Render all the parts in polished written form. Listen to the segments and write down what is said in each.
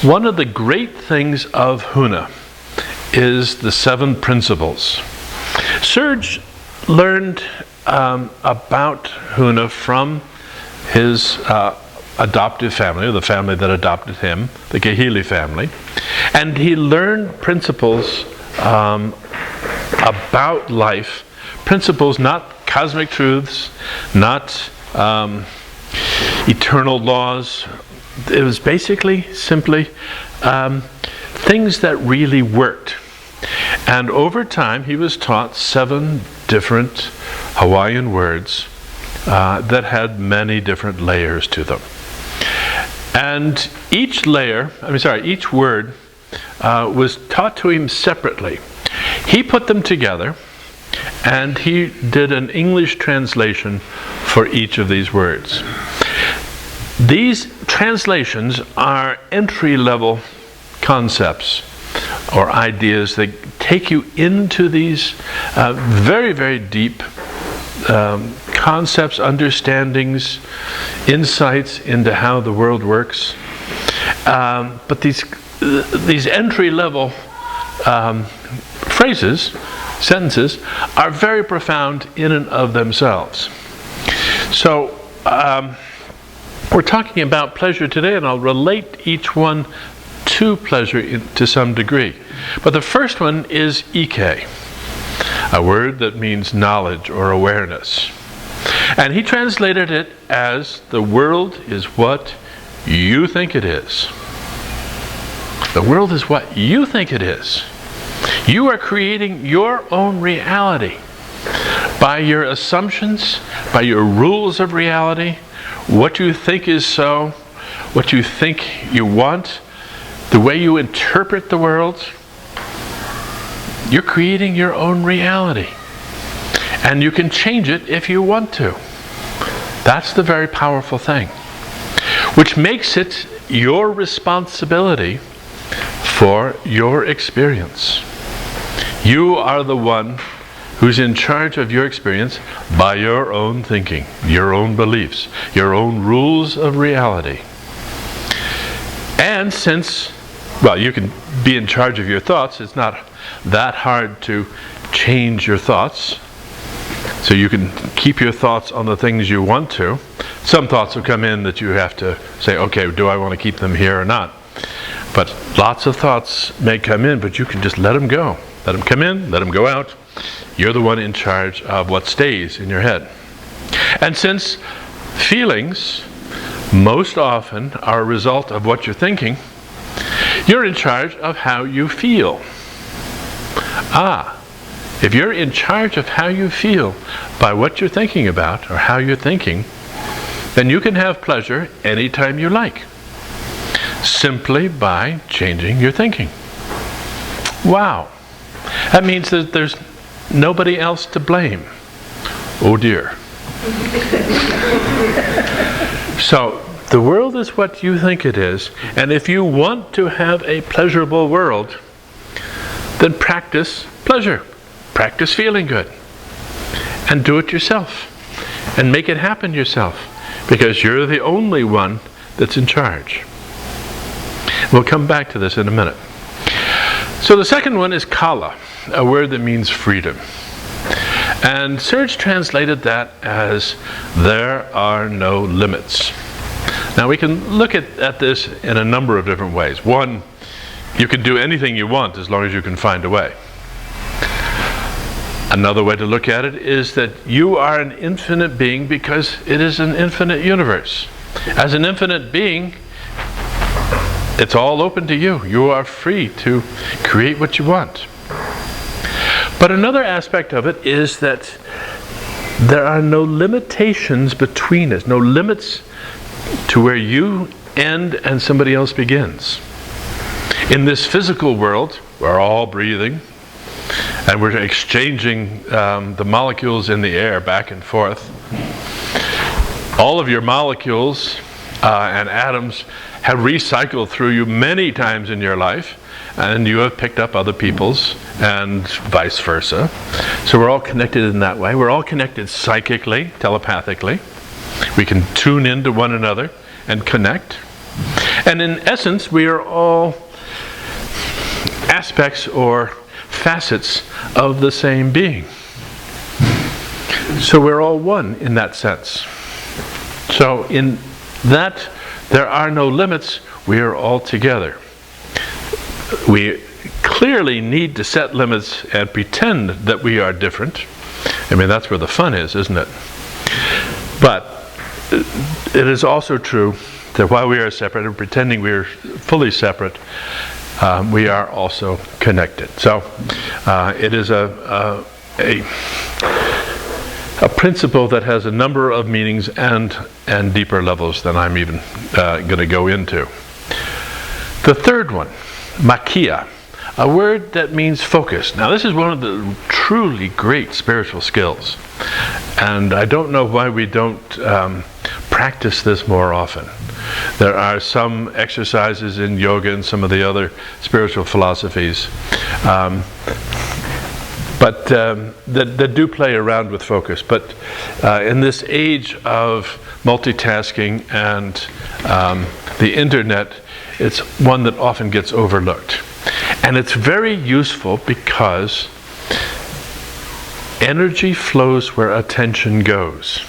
One of the great things of Huna is the Seven Principles. Serge learned about Huna from his adoptive family, or the family that adopted him, the Kahili family, and he learned principles about life, principles, not cosmic truths, not eternal laws. It was basically simply things that really worked. And over time he was taught 7 different Hawaiian words that had many different layers to them. And each word was taught to him separately. He put them together and he did an English translation for each of these words. These translations are entry-level concepts or ideas that take you into these very, very deep concepts, understandings, insights into how the world works. But these entry-level phrases, sentences, are very profound in and of themselves. So we're talking about pleasure today, and I'll relate each one to pleasure to some degree. But the first one is Ike, a word that means knowledge or awareness. And he translated it as, the world is what you think it is. The world is what you think it is. You are creating your own reality by your assumptions, by your rules of reality, what you think is so, what you think you want, the way you interpret the world. You're creating your own reality. And you can change it if you want to. That's the very powerful thing. Which makes it your responsibility for your experience. You are the one who's in charge of your experience by your own thinking, your own beliefs, your own rules of reality. And since, well, you can be in charge of your thoughts, it's not that hard to change your thoughts. So you can keep your thoughts on the things you want to. Some thoughts will come in that you have to say, okay, do I want to keep them here or not? But lots of thoughts may come in, but you can just let them go. Let them come in, let them go out. You're the one in charge of what stays in your head. And since feelings most often are a result of what you're thinking, you're in charge of how you feel. If you're in charge of how you feel by what you're thinking about or how you're thinking, then you can have pleasure anytime you like, simply by changing your thinking. Wow. That means that there's nobody else to blame. Oh dear. So, the world is what you think it is, and if you want to have a pleasurable world, then practice pleasure. Practice feeling good. And do it yourself. And make it happen yourself. Because you're the only one that's in charge. We'll come back to this in a minute. So the second one is kala, a word that means freedom. And Serge translated that as, there are no limits. Now we can look at this in a number of different ways. One, you can do anything you want as long as you can find a way. Another way to look at it is that you are an infinite being because it is an infinite universe. As an infinite being, it's all open to you. You are free to create what you want. But another aspect of it is that there are no limitations between us, no limits to where you end and somebody else begins. In this physical world, we're all breathing, and we're exchanging the molecules in the air back and forth. All of your molecules and atoms have recycled through you many times in your life, and you have picked up other people's, and vice versa. So we're all connected in that way. We're all connected psychically, telepathically. We can tune into one another and connect. And in essence, we are all aspects or facets of the same being. So we're all one in that sense. So in that, there are no limits. We are all together. We clearly need to set limits and pretend that we are different. I mean, that's where the fun is, isn't it? But it is also true that while we are separate and pretending we are fully separate, we are also connected. So it is a principle that has a number of meanings and deeper levels than I'm even going to go into. The third one, makia, a word that means focus. Now this is one of the truly great spiritual skills, and I don't know why we don't practice this more often. There are some exercises in yoga and some of the other spiritual philosophies but that do play around with focus. But in this age of multitasking and the internet, it's one that often gets overlooked. And it's very useful because energy flows where attention goes.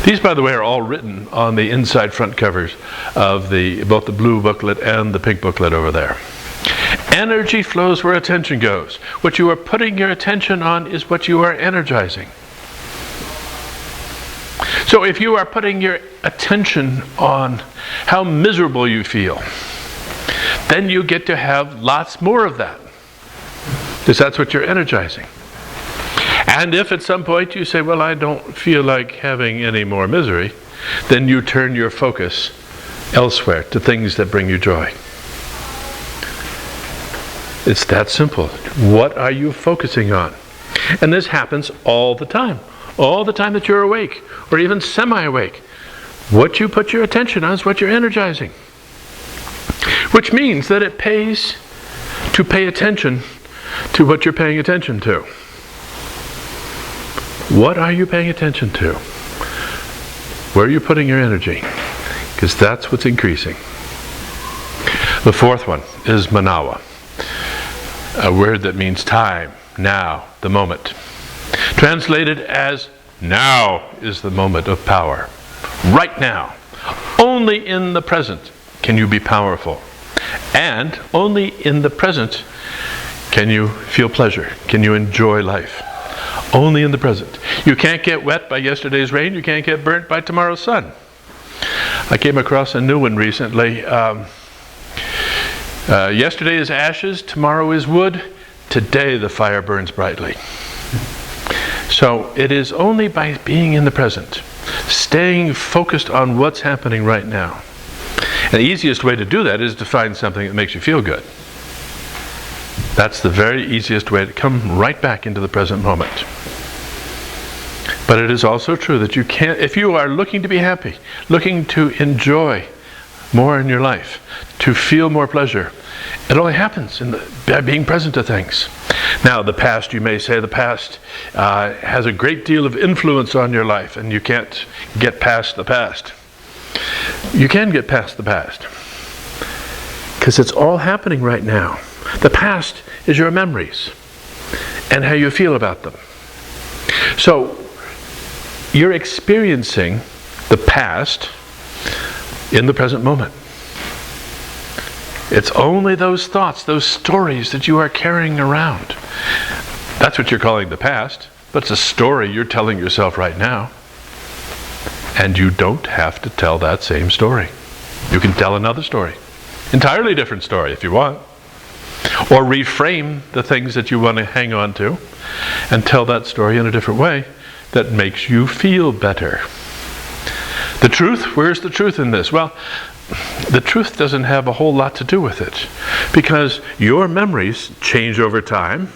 These, by the way, are all written on the inside front covers of both the blue booklet and the pink booklet over there. Energy flows where attention goes. What you are putting your attention on is what you are energizing. So if you are putting your attention on how miserable you feel, then you get to have lots more of that, because that's what you're energizing. And if at some point you say, well, I don't feel like having any more misery, then you turn your focus elsewhere to things that bring you joy. It's that simple. What are you focusing on? And this happens all the time that you're awake, or even semi-awake. What you put your attention on is what you're energizing. Which means that it pays to pay attention to what you're paying attention to. What are you paying attention to? Where are you putting your energy? Because that's what's increasing. The fourth one is manawa, a word that means time, now, the moment. Translated as, now is the moment of power. Right now. Only in the present can you be powerful. And only in the present can you feel pleasure, can you enjoy life. Only in the present. You can't get wet by yesterday's rain, you can't get burnt by tomorrow's sun. I came across a new one recently. Yesterday is ashes, tomorrow is wood, today the fire burns brightly. So it is only by being in the present, staying focused on what's happening right now. And the easiest way to do that is to find something that makes you feel good. That's the very easiest way to come right back into the present moment. But it is also true that you can't, if you are looking to be happy, looking to enjoy more in your life, to feel more pleasure, it only happens by being present to things. Now, the past, you may say, the past has a great deal of influence on your life, and you can't get past the past. You can get past the past, because it's all happening right now. The past is your memories and how you feel about them. So you're experiencing the past in the present moment. It's only those thoughts, those stories that you are carrying around. That's what you're calling the past, but it's a story you're telling yourself right now. And you don't have to tell that same story. You can tell another story. Entirely different story if you want. Or reframe the things that you want to hang on to and tell that story in a different way that makes you feel better. The truth, where's the truth in this? Well, the truth doesn't have a whole lot to do with it, because your memories change over time.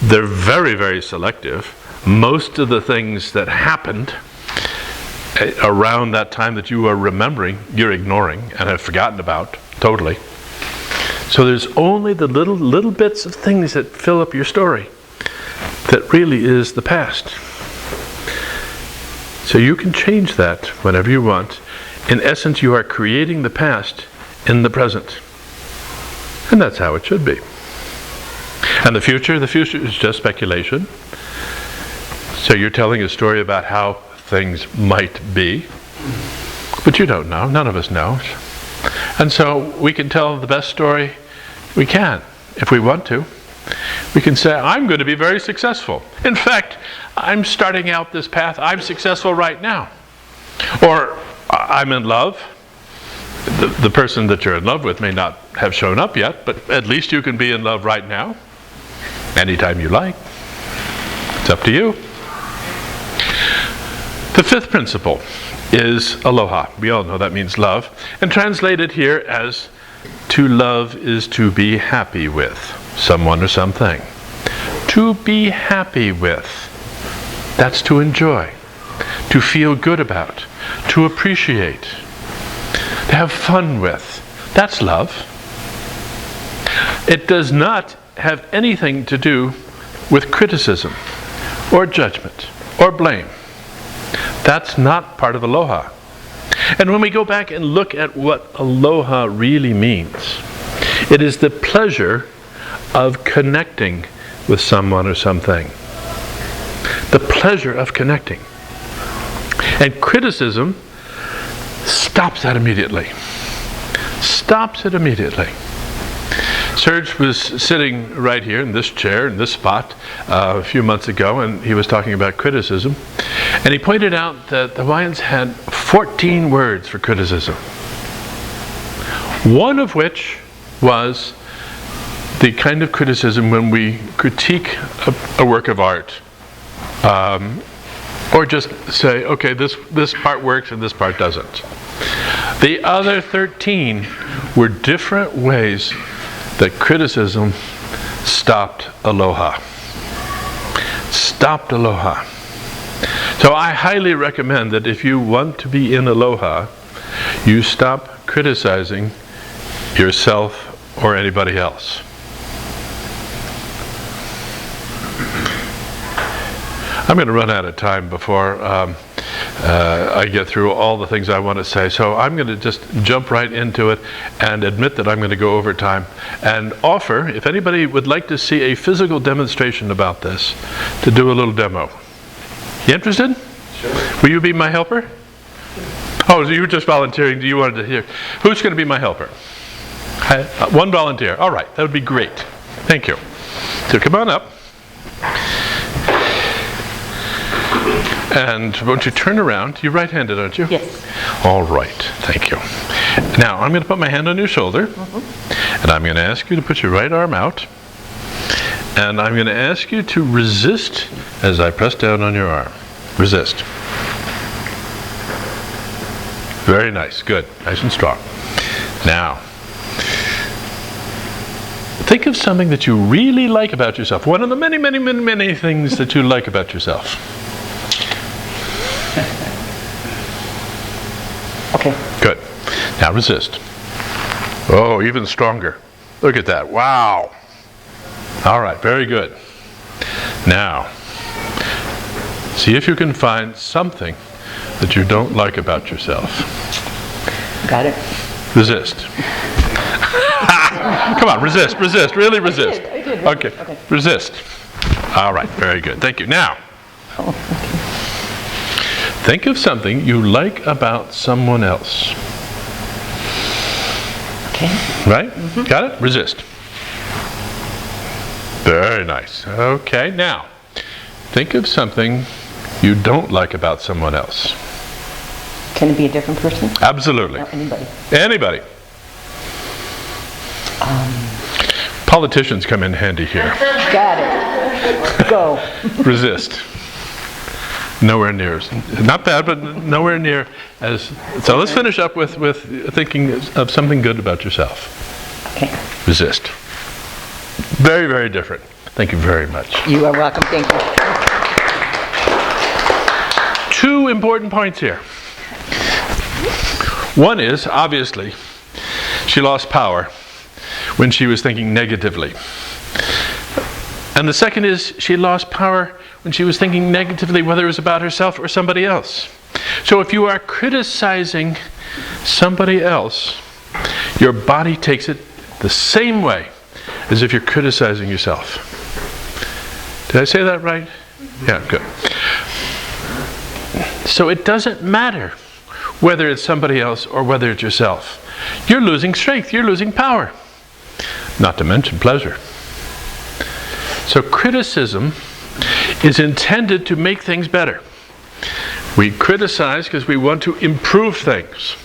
They're very, very selective. Most of the things that happened around that time that you are remembering, you're ignoring and have forgotten about totally. So there's only the little bits of things that fill up your story that really is the past. So you can change that whenever you want. In essence, you are creating the past in the present. And that's how it should be. And the future is just speculation. So you're telling a story about how things might be, but you don't know. None of us know. And so we can tell the best story we can, if we want to. We can say, I'm going to be very successful. In fact, I'm starting out this path. I'm successful right now. Or I'm in love. The person that you're in love with may not have shown up yet, but at least you can be in love right now. Anytime you like. It's up to you. The fifth principle is aloha. We all know that means love. And translated here as to love is to be happy with someone or something. To be happy with. That's to enjoy. To feel good about. To appreciate. To have fun with. That's love. It does not have anything to do with criticism or judgment or blame. That's not part of aloha. And when we go back and look at what aloha really means, it is the pleasure of connecting with someone or something. The pleasure of connecting. And criticism stops that immediately. Stops it immediately. Serge was sitting right here in this chair, in this spot, a few months ago, and he was talking about criticism. And he pointed out that the Hawaiians had 14 words for criticism. One of which was the kind of criticism when we critique a work of art. Or just say, okay, this part works and this part doesn't. The other 13 were different ways that criticism stopped aloha. Stopped aloha. So I highly recommend that if you want to be in aloha, you stop criticizing yourself or anybody else. I'm going to run out of time before I get through all the things I want to say. So I'm going to just jump right into it and admit that I'm going to go over time and offer, if anybody would like to see a physical demonstration about this, to do a little demo. You interested? Sure. Will you be my helper? Oh, so you were just volunteering. You wanted to hear. Who's going to be my helper? One volunteer. All right. That would be great. Thank you. So come on up. And won't you turn around? You're right-handed, aren't you? Yes. All right. Thank you. Now, I'm going to put my hand on your shoulder. And I'm going to ask you to put your right arm out. And I'm going to ask you to resist as I press down on your arm. Resist. Very nice. Good. Nice and strong. Now, think of something that you really like about yourself. One of the many, many, many, many things that you like about yourself. Okay. Good. Now resist. Oh, even stronger. Look at that. Wow. All right. Very good. Now, see if you can find something that you don't like about yourself. Got it. Resist. Come on, resist, resist, really resist. I did. Okay, resist. All right, very good. Thank you. Now, think of something you like about someone else. Okay. Right? Mm-hmm. Got it? Resist. Very nice. Okay, now, think of something you don't like about someone else. Can it be a different person? Absolutely. Or anybody? Anybody. Politicians come in handy here. Got it. Go. Resist. Nowhere near. Not bad, but nowhere near as... So let's finish up with thinking of something good about yourself. Okay. Resist. Very, very different. Thank you very much. You are welcome. Thank you. Two important points here. One is, obviously, she lost power when she was thinking negatively. And the second is, she lost power when she was thinking negatively, whether it was about herself or somebody else. So if you are criticizing somebody else, Your body takes it the same way as if you're criticizing yourself. Did I say that right? Yeah, good. So it doesn't matter whether it's somebody else or whether it's yourself. You're losing strength, you're losing power. Not to mention pleasure. So criticism is intended to make things better. We criticize because we want to improve things.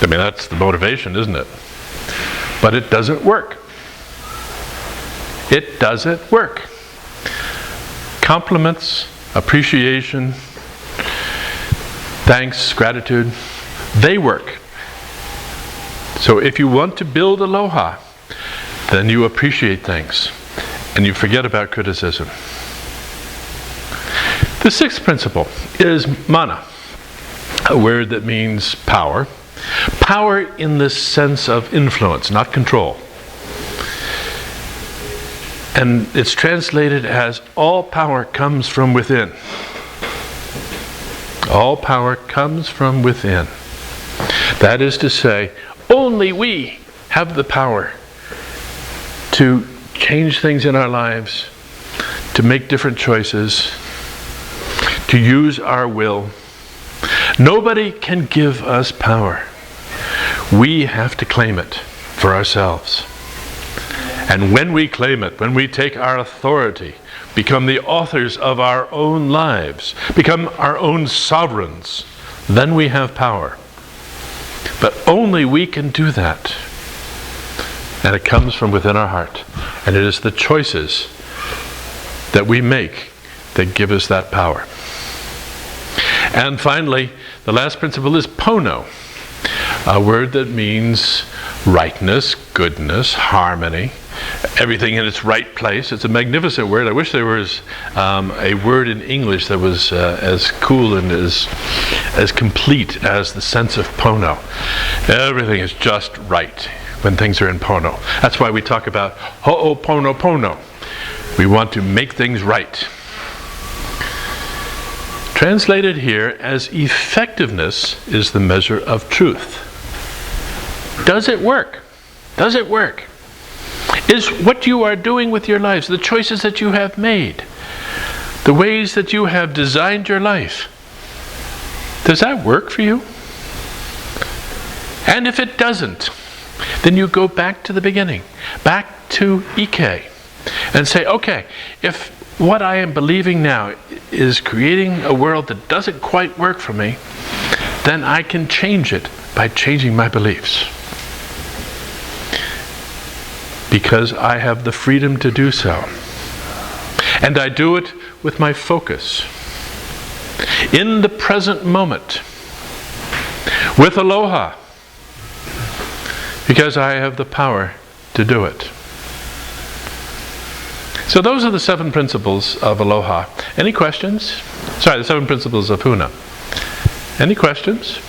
I mean, that's the motivation, isn't it? But it doesn't work. It doesn't work. Compliments, appreciation, thanks, gratitude, they work. So if you want to build aloha, then you appreciate things and you forget about criticism. The sixth principle is mana, a word that means power. Power in the sense of influence, not control. And it's translated as all power comes from within. All power comes from within. That is to say, only we have the power to change things in our lives, to make different choices, to use our will. Nobody can give us power. We have to claim it for ourselves. And when we claim it, when we take our authority, become the authors of our own lives, become our own sovereigns, then we have power. But only we can do that. And it comes from within our heart. And it is the choices that we make that give us that power. And finally, the last principle is pono, a word that means rightness, goodness, harmony, everything in its right place. It's a magnificent word. I wish there was a word in English that was as cool and as complete as the sense of pono. Everything is just right when things are in pono. That's why we talk about ho'oponopono. We want to make things right. Translated here as effectiveness is the measure of truth. Does it work? Does it work? Is what you are doing with your lives, the choices that you have made, the ways that you have designed your life, does that work for you? And if it doesn't, then you go back to the beginning, back to Ike, and say, okay, if what I am believing now is creating a world that doesn't quite work for me, then I can change it by changing my beliefs. Because I have the freedom to do so. And I do it with my focus. In the present moment. With aloha. Because I have the power to do it. So those are the 7 principles of aloha. Any questions? Sorry, the 7 principles of Huna. Any questions?